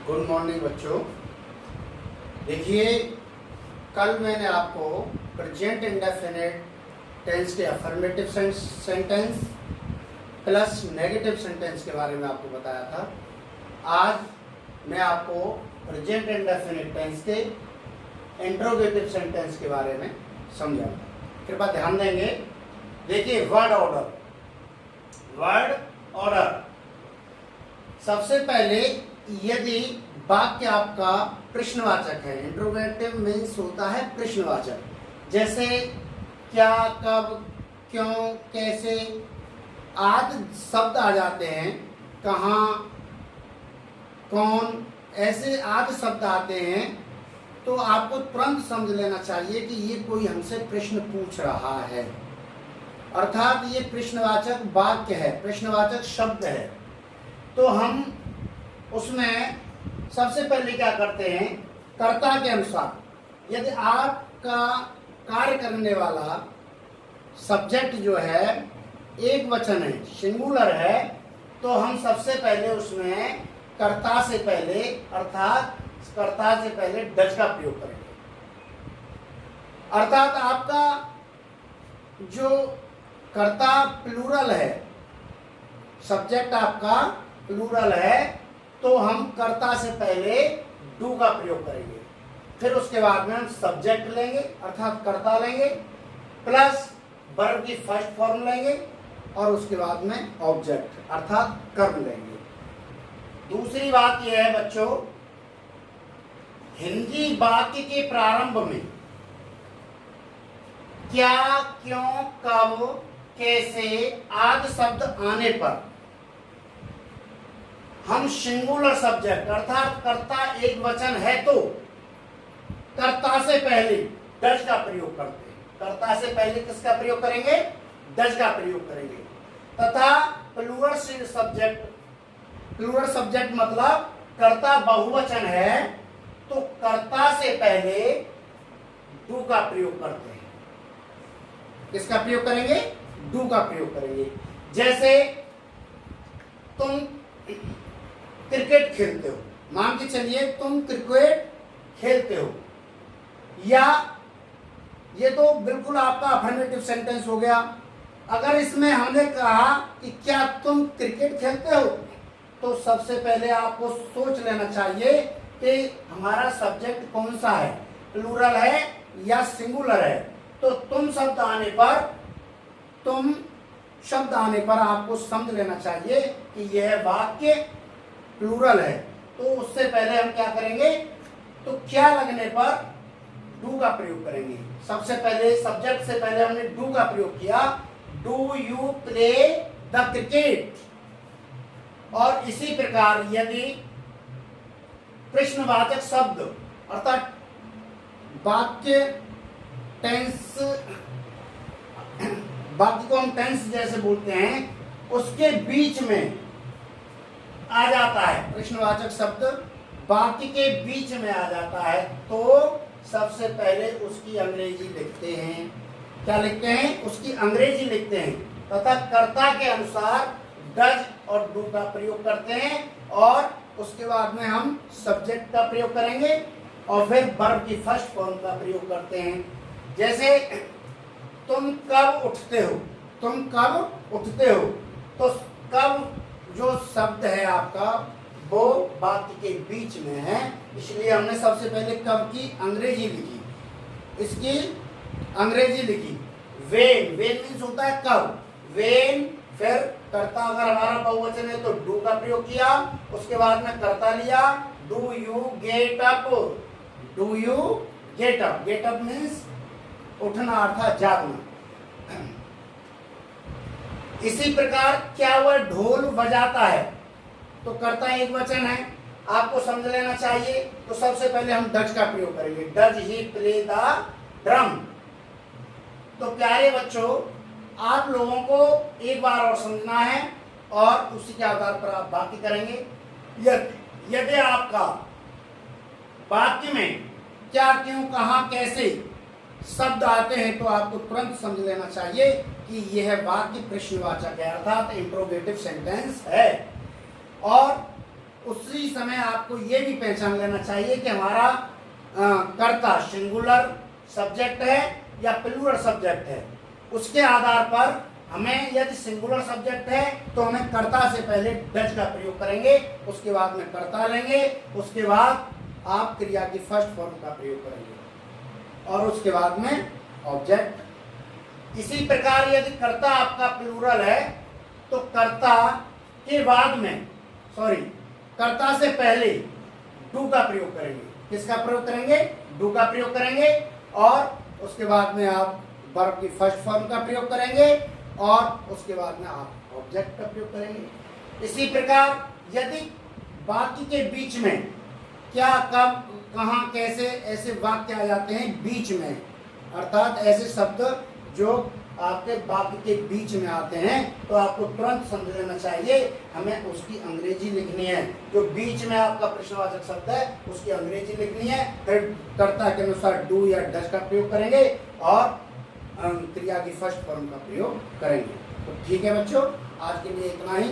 Good morning बच्चों। देखिए, कल मैंने आपको प्रेजेंट इंडेफिनिट टेंस के affirmative sentence plus negative sentence के बारे में आपको बताया था। आज मैं आपको प्रेजेंट इंडेफिनिट टेंस के इंट्रोगेटिव सेंटेंस के बारे में समझाऊंगा। कृपया ध्यान देंगे। देखिए, वर्ड ऑर्डर। सबसे पहले यदि वाक्य आपका प्रश्नवाचक है, इंट्रोगेटिव मीन्स होता है प्रश्नवाचक, जैसे क्या, कब, क्यों, कैसे आदि शब्द आ जाते हैं, कहाँ, कौन, ऐसे आदि शब्द आते हैं, तो आपको तुरंत समझ लेना चाहिए कि ये कोई हमसे प्रश्न पूछ रहा है, अर्थात ये प्रश्नवाचक वाक्य है, प्रश्नवाचक शब्द है। तो हम उसमें सबसे पहले क्या करते हैं, कर्ता के अनुसार यदि आपका कार्य करने वाला सब्जेक्ट जो है एक वचन है, सिंगुलर है, तो हम सबसे पहले उसमें कर्ता से पहले अर्थात कर्ता से पहले डज का प्रयोग करेंगे। अर्थात आपका जो कर्ता प्लूरल है, सब्जेक्ट आपका प्लूरल है, तो हम कर्ता से पहले डू का प्रयोग करेंगे। फिर उसके बाद में हम सब्जेक्ट लेंगे अर्थात कर्ता लेंगे, प्लस वर्ब की फर्स्ट फॉर्म लेंगे, और उसके बाद में ऑब्जेक्ट अर्थात कर्म लेंगे। दूसरी बात यह है बच्चों, हिंदी वाक्य के प्रारंभ में क्या, क्यों, कब, कैसे आदि शब्द आने पर हम सिंगुलर सब्जेक्ट अर्थात कर्ता एक वचन है तो कर्ता से पहले डज का प्रयोग करते हैं। कर्ता से पहले किसका प्रयोग करेंगे? डज का प्रयोग करेंगे। तथा प्लूरल सब्जेक्ट मतलब कर्ता बहुवचन है तो कर्ता से पहले डू का प्रयोग करते हैं। किसका प्रयोग करेंगे? डू का प्रयोग करेंगे। जैसे तुम क्रिकेट खेलते हो, मान के चलिए तुम क्रिकेट खेलते हो, या ये तो बिल्कुल आपका अफर्मेटिव सेंटेंस हो गया। अगर इसमें हमने कहा कि क्या तुम क्रिकेट खेलते हो, तो सबसे पहले आपको सोच लेना चाहिए कि हमारा सब्जेक्ट कौन सा है, प्लूरल है या सिंगुलर है। तो तुम शब्द आने पर आपको समझ लेना चाहिए कि यह वाक्य प्लूरल है। तो उससे पहले हम क्या करेंगे, तो क्या लगने पर डू का प्रयोग करेंगे। सबसे पहले सब्जेक्ट से पहले हमने डू का प्रयोग किया, do you play the cricket. और इसी प्रकार यदि प्रश्नवाचक शब्द अर्थात वाक्य को हम टेंस जैसे बोलते हैं, उसके बीच में आ जाता है, प्रश्नवाचक शब्द वाक्य के बीच में आ जाता है, तो सबसे पहले उसकी अंग्रेजी लिखते हैं। क्या लिखते हैं? उसकी अंग्रेजी लिखते हैं तथा कर्ता के अनुसार डज और डू का प्रयोग करते हैं, और उसके बाद में हम सब्जेक्ट का प्रयोग करेंगे और फिर वर्ब की फर्स्ट फॉर्म का प्रयोग करते हैं। जैसे तुम कब उठते हो, तो कब जो शब्द है आपका वो वाक्य के बीच में है, इसलिए हमने सबसे पहले कब की अंग्रेजी लिखी, इसकी अंग्रेजी लिखी। वेन मीन्स होता है कब, वेन, फिर कर्ता अगर हमारा बहुवचन है तो डू का प्रयोग किया, उसके बाद में कर्ता लिया, do you get up, get up means उठना अर्थात जागना। इसी प्रकार क्या हुआ, ढोल बजाता है, तो कर्ता एक वचन है, आपको समझ लेना चाहिए। तो सबसे पहले हम डज का प्रयोग करेंगे, does he play the drum. तो प्यारे बच्चों, आप लोगों को एक बार और समझना है और उसी के आधार पर आप बाकी करेंगे। यदि आपका वाक्य में क्या, क्यों, कहां, कैसे शब्द आते हैं, तो आपको तुरंत समझ लेना चाहिए कि यह वाक्य प्रश्नवाचक है अर्थात इंट्रोगेटिव सेंटेंस है। और उसी समय आपको ये भी पहचान लेना चाहिए कि हमारा कर्ता सिंगुलर सब्जेक्ट है या प्लूरल सब्जेक्ट है। उसके आधार पर हमें यदि सिंगुलर सब्जेक्ट है तो हमें कर्ता से पहले डज का प्रयोग करेंगे, उसके बाद में कर्ता लेंगे, उसके बाद आप क्रिया की फर्स्ट फॉर्म का प्रयोग करेंगे और उसके बाद में ऑब्जेक्ट। इसी प्रकार यदि कर्ता आपका प्लूरल है तो कर्ता के बाद में कर्ता से पहले डू का प्रयोग करेंगे। किसका प्रयोग करेंगे? डू का प्रयोग करेंगे और उसके बाद में आप वर्ब की फर्स्ट फॉर्म का प्रयोग करेंगे और उसके बाद में आप ऑब्जेक्ट का प्रयोग करेंगे। इसी प्रकार यदि वाक्य के बीच में क्या, कब, कहाँ, कैसे ऐसे वाक्य आ जाते हैं बीच में, अर्थात ऐसे शब्द जो आपके वाक्य के बीच में आते हैं तो आपको तुरंत समझ लेना चाहिए हमें उसकी अंग्रेजी लिखनी है। जो बीच में आपका प्रश्नवाचक शब्द है उसकी अंग्रेजी लिखनी है, फिर कर्ता के अनुसार डू या डज का प्रयोग करेंगे और क्रिया की फर्स्ट फॉर्म का प्रयोग करेंगे। तो ठीक है बच्चों, आज के लिए इतना ही।